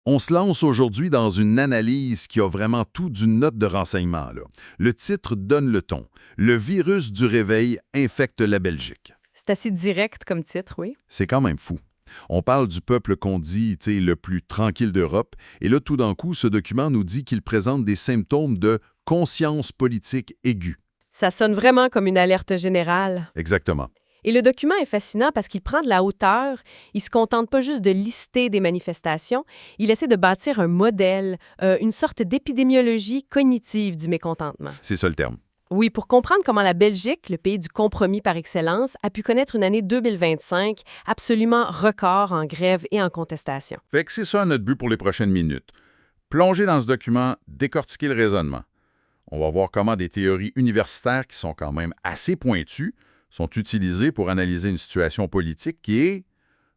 On se lance aujourd'hui dans une analyse qui a vraiment tout d'une note de renseignement, là. Le titre donne le ton. Le virus du réveil infecte la Belgique. C'est assez direct comme titre, oui. C'est quand même fou. On parle du peuple qu'on dit, le plus tranquille d'Europe, et là, tout d'un coup, ce document nous dit qu'il présente des symptômes de conscience politique aiguë. Ça sonne vraiment comme une alerte générale. Exactement. Et le document est fascinant parce qu'il prend de la hauteur. Il se contente pas juste de lister des manifestations, il essaie de bâtir un modèle, une sorte d'épidémiologie cognitive du mécontentement. C'est ça le terme. Oui, pour comprendre comment la Belgique, le pays du compromis par excellence, a pu connaître une année 2025 absolument record en grève et en contestation. Fait que c'est ça notre but pour les prochaines minutes. Plonger dans ce document, décortiquer le raisonnement. On va voir comment des théories universitaires qui sont quand même assez pointues sont utilisées pour analyser une situation politique qui est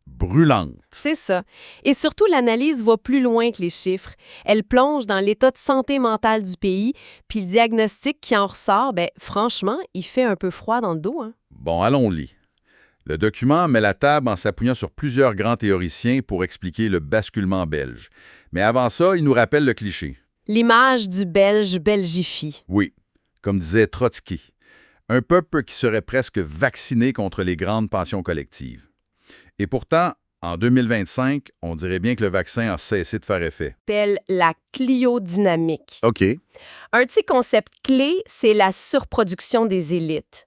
brûlante. C'est ça. Et surtout, l'analyse va plus loin que les chiffres. Elle plonge dans l'état de santé mentale du pays, puis le diagnostic qui en ressort, franchement, il fait un peu froid dans le dos, hein? Bon, allons-y. Le document met la table en s'appuyant sur plusieurs grands théoriciens pour expliquer le basculement belge. Mais avant ça, il nous rappelle le cliché. L'image du Belge belgifie. Oui, comme disait Trotsky, un peuple qui serait presque vacciné contre les grandes passions collectives. Et pourtant, en 2025, on dirait bien que le vaccin a cessé de faire effet. Appelle la cliodynamique. OK. Un petit concept clé, c'est la surproduction des élites.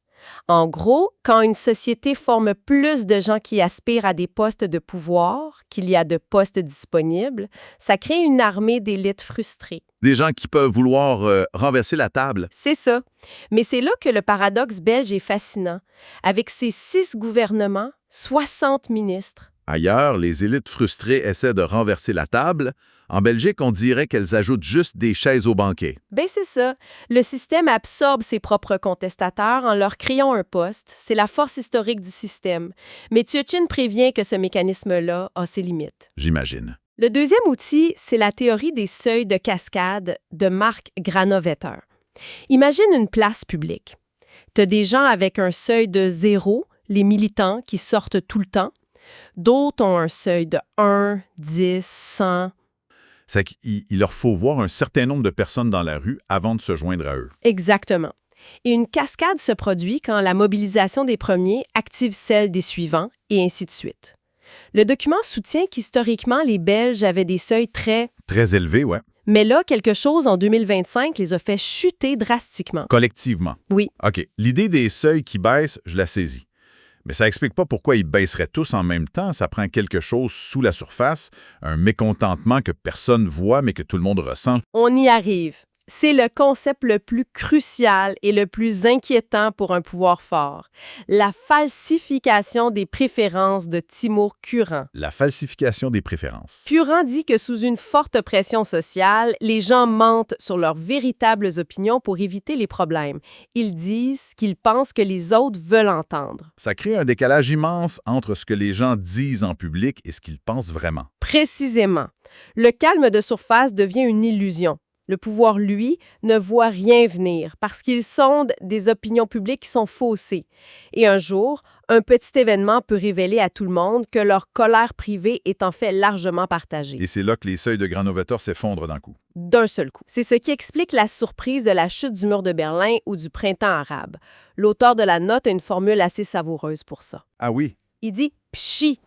En gros, quand une société forme plus de gens qui aspirent à des postes de pouvoir qu'il y a de postes disponibles, ça crée une armée d'élites frustrées. Des gens qui peuvent vouloir renverser la table. C'est ça. Mais c'est là que le paradoxe belge est fascinant. Avec ses 6 gouvernements, 60 ministres. Ailleurs, les élites frustrées essaient de renverser la table. En Belgique, on dirait qu'elles ajoutent juste des chaises au banquet. C'est ça. Le système absorbe ses propres contestateurs en leur créant un poste. C'est la force historique du système. Mais Tchétchène prévient que ce mécanisme-là a ses limites. J'imagine. Le deuxième outil, c'est la théorie des seuils de cascade de Mark Granovetter. Imagine une place publique. Tu as des gens avec un seuil de 0, les militants qui sortent tout le temps. D'autres ont un seuil de 1, 10, 100. C'est qu'il leur faut voir un certain nombre de personnes dans la rue avant de se joindre à eux. Exactement. Et une cascade se produit quand la mobilisation des premiers active celle des suivants, et ainsi de suite. Le document soutient qu'historiquement, les Belges avaient des seuils très élevés, ouais. Mais là, quelque chose en 2025 les a fait chuter drastiquement. Collectivement. Oui. OK. L'idée des seuils qui baissent, je la saisis. Mais ça n'explique pas pourquoi ils baisseraient tous en même temps. Ça prend quelque chose sous la surface, un mécontentement que personne voit mais que tout le monde ressent. On y arrive. C'est le concept le plus crucial et le plus inquiétant pour un pouvoir fort. La falsification des préférences de Timur Kuran. La falsification des préférences. Kuran dit que sous une forte pression sociale, les gens mentent sur leurs véritables opinions pour éviter les problèmes. Ils disent ce qu'ils pensent que les autres veulent entendre. Ça crée un décalage immense entre ce que les gens disent en public et ce qu'ils pensent vraiment. Précisément. Le calme de surface devient une illusion. Le pouvoir, lui, ne voit rien venir parce qu'il sonde des opinions publiques qui sont faussées. Et un jour, un petit événement peut révéler à tout le monde que leur colère privée est en fait largement partagée. Et c'est là que les seuils de Granovetter s'effondrent d'un coup. D'un seul coup. C'est ce qui explique la surprise de la chute du mur de Berlin ou du printemps arabe. L'auteur de la note a une formule assez savoureuse pour ça. Ah oui? Il dit « pchi ».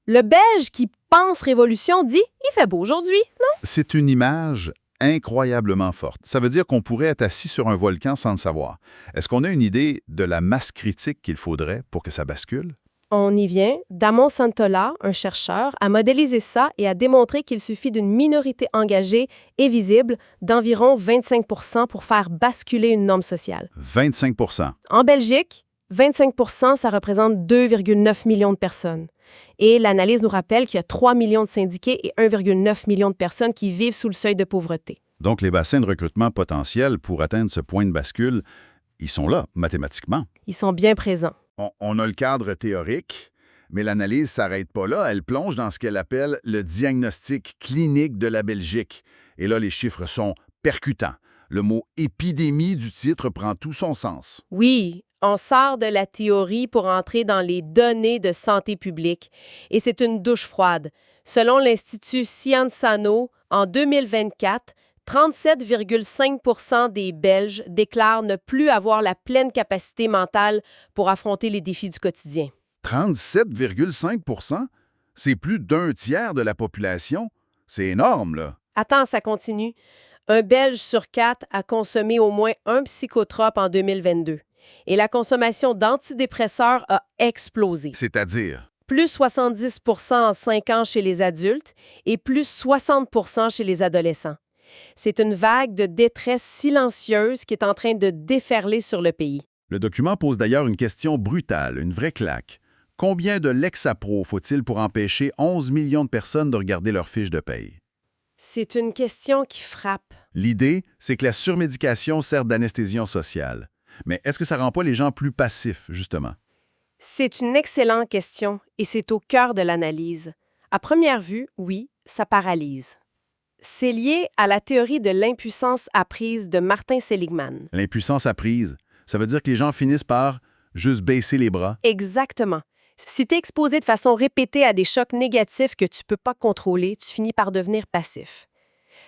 Le Belge qui pense révolution dit « il fait beau aujourd'hui, non ?» C'est une image incroyablement forte. Ça veut dire qu'on pourrait être assis sur un volcan sans le savoir. Est-ce qu'on a une idée de la masse critique qu'il faudrait pour que ça bascule? On y vient. Damon Santola, un chercheur, a modélisé ça et a démontré qu'il suffit d'une minorité engagée et visible d'environ 25 % pour faire basculer une norme sociale. 25 %. En Belgique, 25 %, ça représente 2,9 millions de personnes. Et l'analyse nous rappelle qu'il y a 3 millions de syndiqués et 1,9 million de personnes qui vivent sous le seuil de pauvreté. Donc, les bassins de recrutement potentiels pour atteindre ce point de bascule, ils sont là, mathématiquement. Ils sont bien présents. On a le cadre théorique, mais l'analyse ne s'arrête pas là. Elle plonge dans ce qu'elle appelle le diagnostic clinique de la Belgique. Et là, les chiffres sont percutants. Le mot « épidémie » du titre prend tout son sens. Oui, On sort de la théorie pour entrer dans les données de santé publique. Et c'est une douche froide. Selon l'Institut Sciensano, en 2024, 37,5 % des Belges déclarent ne plus avoir la pleine capacité mentale pour affronter les défis du quotidien. 37,5 %? C'est plus d'un tiers de la population. C'est énorme, là. Attends, ça continue. Un Belge sur 4 a consommé au moins un psychotrope en 2022. Et la consommation d'antidépresseurs a explosé. C'est-à-dire? Plus 70 % en 5 ans chez les adultes et plus 60 % chez les adolescents. C'est une vague de détresse silencieuse qui est en train de déferler sur le pays. Le document pose d'ailleurs une question brutale, une vraie claque. Combien de Lexapro faut-il pour empêcher 11 millions de personnes de regarder leurs fiches de paye? C'est une question qui frappe. L'idée, c'est que la surmédication sert d'anesthésion sociale. Mais est-ce que ça rend pas les gens plus passifs, justement? C'est une excellente question et c'est au cœur de l'analyse. À première vue, oui, ça paralyse. C'est lié à la théorie de l'impuissance apprise de Martin Seligman. L'impuissance apprise, ça veut dire que les gens finissent par juste baisser les bras. Exactement. Si tu es exposé de façon répétée à des chocs négatifs que tu ne peux pas contrôler, tu finis par devenir passif.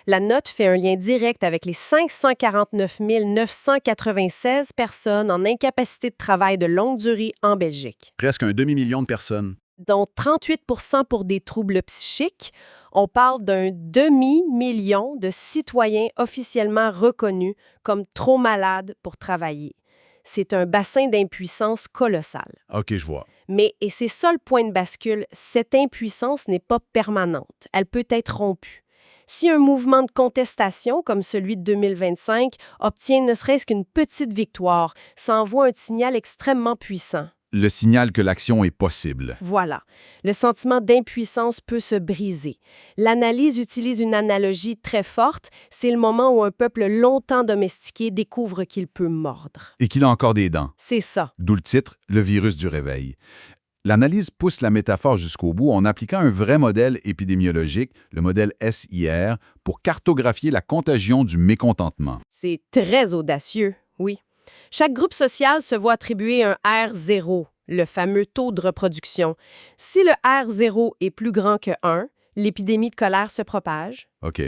La note fait un lien direct avec les 549 996 personnes en incapacité de travail de longue durée en Belgique, Presque un demi-million de personnes. dont 38 % pour des troubles psychiques. On parle d'un demi-million de citoyens officiellement reconnus comme trop malades pour travailler. C'est un bassin d'impuissance colossal. OK, je vois. Mais, et c'est ça le point de bascule, cette impuissance n'est pas permanente. Elle peut être rompue. Si un mouvement de contestation, comme celui de 2025, obtient ne serait-ce qu'une petite victoire, ça envoie un signal extrêmement puissant. Le signal que l'action est possible. Voilà. Le sentiment d'impuissance peut se briser. L'analyse utilise une analogie très forte. C'est le moment où un peuple longtemps domestiqué découvre qu'il peut mordre. Et qu'il a encore des dents. C'est ça. D'où le titre, le virus du réveil. L'analyse pousse la métaphore jusqu'au bout en appliquant un vrai modèle épidémiologique, le modèle SIR, pour cartographier la contagion du mécontentement. C'est très audacieux, oui. Chaque groupe social se voit attribuer un R0, le fameux taux de reproduction. Si le R0 est plus grand que 1, l'épidémie de colère se propage. OK.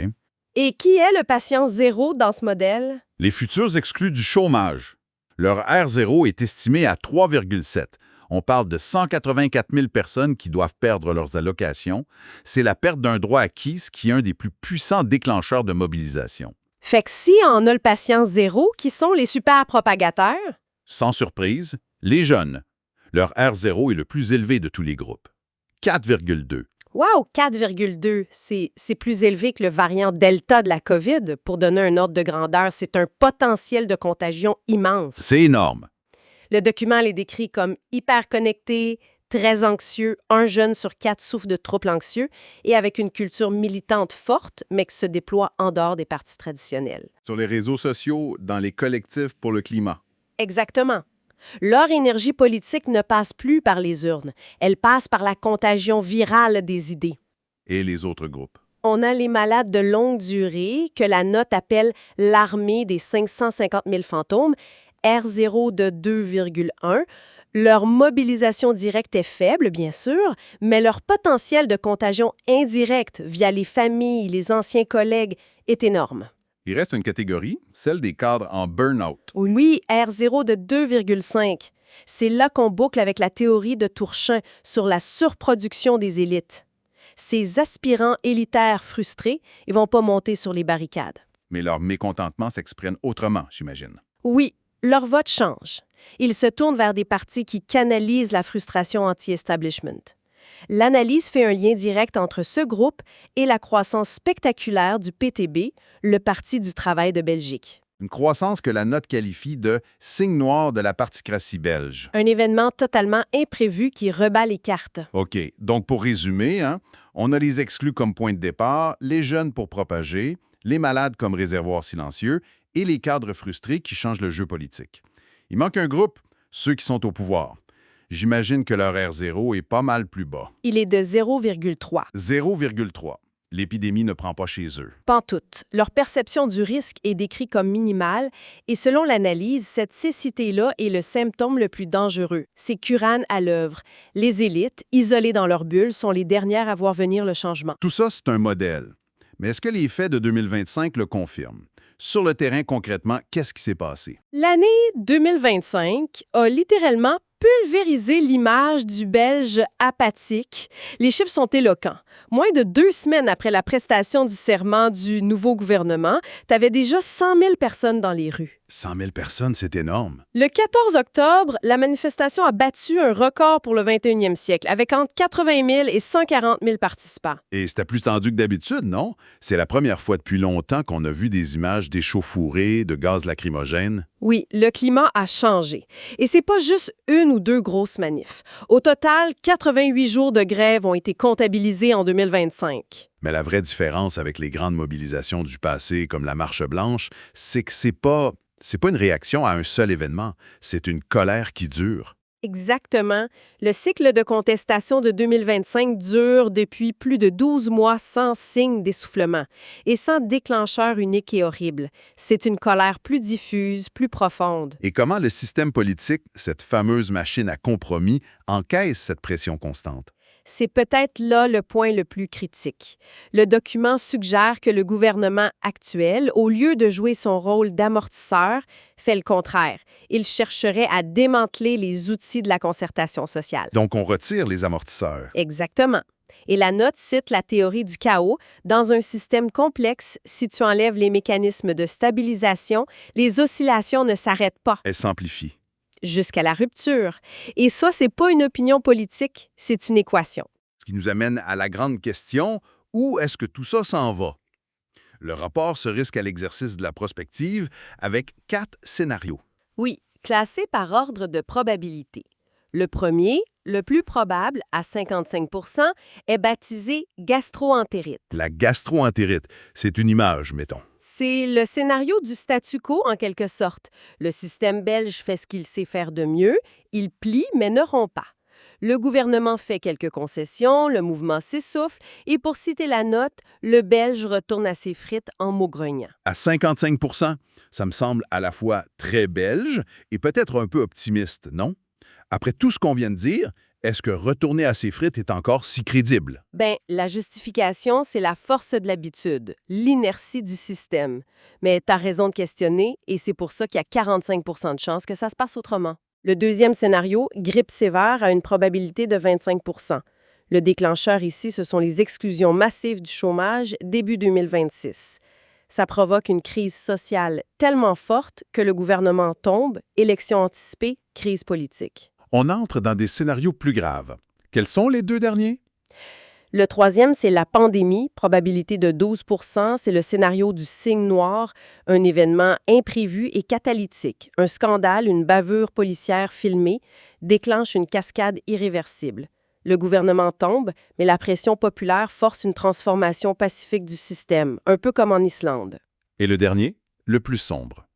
Et qui est le patient zéro dans ce modèle? Les futurs exclus du chômage. Leur R0 est estimé à 3,7. On parle de 184 000 personnes qui doivent perdre leurs allocations. C'est la perte d'un droit acquis, ce qui est un des plus puissants déclencheurs de mobilisation. Fait que si on a le patient zéro, qui sont les super propagateurs? Sans surprise, les jeunes. Leur R0 est le plus élevé de tous les groupes. 4,2. Wow, 4,2, c'est plus élevé que le variant Delta de la COVID. Pour donner un ordre de grandeur, c'est un potentiel de contagion immense. C'est énorme. Le document les décrit comme hyper connectés, très anxieux, un jeune sur 4 souffre de troubles anxieux et avec une culture militante forte, mais qui se déploie en dehors des partis traditionnels. Sur les réseaux sociaux, dans les collectifs pour le climat. Exactement. Leur énergie politique ne passe plus par les urnes, elle passe par la contagion virale des idées. Et les autres groupes. On a les malades de longue durée, que la note appelle l'armée des 550 000 fantômes, R0 de 2,1. Leur mobilisation directe est faible, bien sûr, mais leur potentiel de contagion indirecte via les familles, les anciens collègues, est énorme. Il reste une catégorie, celle des cadres en burn-out. Oui, R0 de 2,5. C'est là qu'on boucle avec la théorie de Tourchin sur la surproduction des élites. Ces aspirants élitaires frustrés, ils vont pas monter sur les barricades. Mais leur mécontentement s'exprime autrement, j'imagine. Oui, leur vote change. Ils se tournent vers des partis qui canalisent la frustration anti-establishment. L'analyse fait un lien direct entre ce groupe et la croissance spectaculaire du PTB, le Parti du travail de Belgique. Une croissance que la note qualifie de « signe noir de la particratie belge Un événement totalement imprévu qui rebat les cartes. ». OK, donc pour résumer, on a les exclus comme point de départ, les jeunes pour propager, les malades comme réservoir silencieux et les cadres frustrés qui changent le jeu politique. Il manque un groupe, ceux qui sont au pouvoir. J'imagine que leur R0 est pas mal plus bas. Il est de 0,3. 0,3. l'épidémie ne prend pas chez eux. Pantoute. Leur perception du risque est décrite comme minimale et selon l'analyse, cette cécité-là est le symptôme le plus dangereux. C'est Curran à l'œuvre. Les élites, isolées dans leur bulle, sont les dernières à voir venir le changement. Tout ça, c'est un modèle. Mais est-ce que les faits de 2025 le confirment? Sur le terrain, concrètement, qu'est-ce qui s'est passé? L'année 2025 a littéralement pulvérisé l'image du Belge apathique. Les chiffres sont éloquents. Moins de 2 semaines après la prestation du serment du nouveau gouvernement, tu avais déjà 100 000 personnes dans les rues. 100 000 personnes, c'est énorme. Le 14 octobre, la manifestation a battu un record pour le 21e siècle, avec entre 80 000 et 140 000 participants. Et c'était plus tendu que d'habitude, non? C'est la première fois depuis longtemps qu'on a vu des images d'échauffourées, de gaz lacrymogènes. Oui, le climat a changé. Et c'est pas juste 1 ou 2 grosses manifs. Au total, 88 jours de grève ont été comptabilisés en 2025. Mais la vraie différence avec les grandes mobilisations du passé, comme la Marche blanche, c'est que c'est pas une réaction à un seul événement, c'est une colère qui dure. Exactement. Le cycle de contestation de 2025 dure depuis plus de 12 mois sans signe d'essoufflement et sans déclencheur unique et horrible. C'est une colère plus diffuse, plus profonde. Et comment le système politique, cette fameuse machine à compromis, encaisse cette pression constante? C'est peut-être là le point le plus critique. Le document suggère que le gouvernement actuel, au lieu de jouer son rôle d'amortisseur, fait le contraire. Il chercherait à démanteler les outils de la concertation sociale. Donc on retire les amortisseurs. Exactement. Et la note cite la théorie du chaos. Dans un système complexe, si tu enlèves les mécanismes de stabilisation, les oscillations ne s'arrêtent pas. Elle s'amplifie. Jusqu'à la rupture. Et ça, c'est pas une opinion politique, c'est une équation. Ce qui nous amène à la grande question, où est-ce que tout ça s'en va? Le rapport se risque à l'exercice de la prospective avec 4 scénarios. Oui, classés par ordre de probabilité. Le premier, le plus probable, à 55 %, est baptisé gastroentérite. La gastroentérite, c'est une image, mettons. C'est le scénario du statu quo, en quelque sorte. Le système belge fait ce qu'il sait faire de mieux, il plie mais ne rompt pas. Le gouvernement fait quelques concessions, le mouvement s'essouffle, et pour citer la note, le Belge retourne à ses frites en maugregnant. À 55 %, ça me semble à la fois très belge et peut-être un peu optimiste, non? Après tout ce qu'on vient de dire, est-ce que retourner à ses frites est encore si crédible? Bien, la justification, c'est la force de l'habitude, l'inertie du système. Mais t'as raison de questionner, et c'est pour ça qu'il y a 45 % de chances que ça se passe autrement. Le deuxième scénario, grippe sévère, a une probabilité de 25 %. Le déclencheur ici, ce sont les exclusions massives du chômage début 2026. Ça provoque une crise sociale tellement forte que le gouvernement tombe, élection anticipée, crise politique. On entre dans des scénarios plus graves. Quels sont les 2 derniers? Le troisième, c'est la pandémie, probabilité de 12 %. C'est le scénario du signe noir, un événement imprévu et catalytique. Un scandale, une bavure policière filmée, déclenche une cascade irréversible. Le gouvernement tombe, mais la pression populaire force une transformation pacifique du système, un peu comme en Islande. Et le dernier, le plus sombre.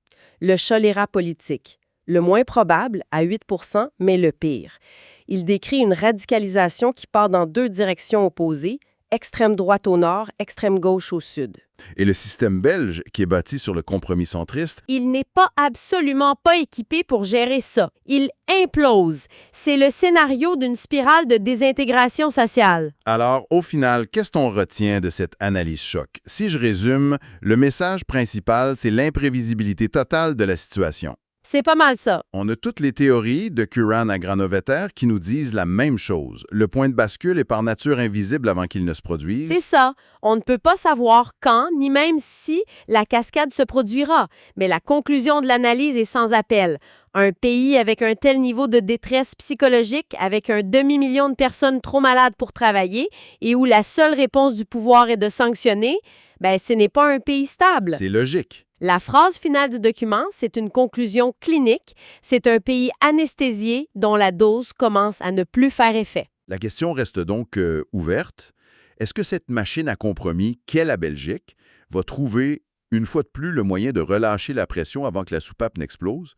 Le choléra politique. Le moins probable, à 8 %, mais le pire. Il décrit une radicalisation qui part dans 2 directions opposées, extrême droite au nord, extrême gauche au sud. Et le système belge, qui est bâti sur le compromis centriste, Il n'est pas absolument pas équipé pour gérer ça. Il implose. C'est le scénario d'une spirale de désintégration sociale. alors, au final, qu'est-ce qu'on retient de cette analyse choc? Si je résume, le message principal, c'est l'imprévisibilité totale de la situation. C'est pas mal ça. On a toutes les théories de Curran à Granovetter qui nous disent la même chose. Le point de bascule est par nature invisible avant qu'il ne se produise. C'est ça. On ne peut pas savoir quand, ni même si la cascade se produira. Mais la conclusion de l'analyse est sans appel. Un pays avec un tel niveau de détresse psychologique, avec un demi-million de personnes trop malades pour travailler et où la seule réponse du pouvoir est de sanctionner, ce n'est pas un pays stable. C'est logique. La phrase finale du document, c'est une conclusion clinique. C'est un pays anesthésié dont la dose commence à ne plus faire effet. La question reste donc ouverte. Est-ce que cette machine à compromis qu'est la Belgique va trouver, une fois de plus, le moyen de relâcher la pression avant que la soupape n'explose?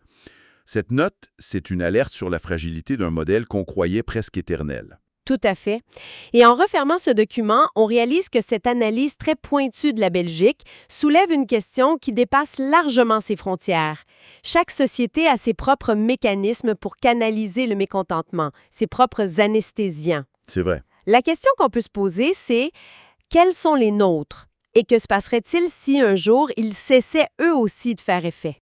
Cette note, c'est une alerte sur la fragilité d'un modèle qu'on croyait presque éternel. Tout à fait. Et en refermant ce document, on réalise que cette analyse très pointue de la Belgique soulève une question qui dépasse largement ses frontières. Chaque société a ses propres mécanismes pour canaliser le mécontentement, ses propres anesthésiens. C'est vrai. La question qu'on peut se poser, c'est quels sont les nôtres? Et que se passerait-il si un jour ils cessaient eux aussi de faire effet?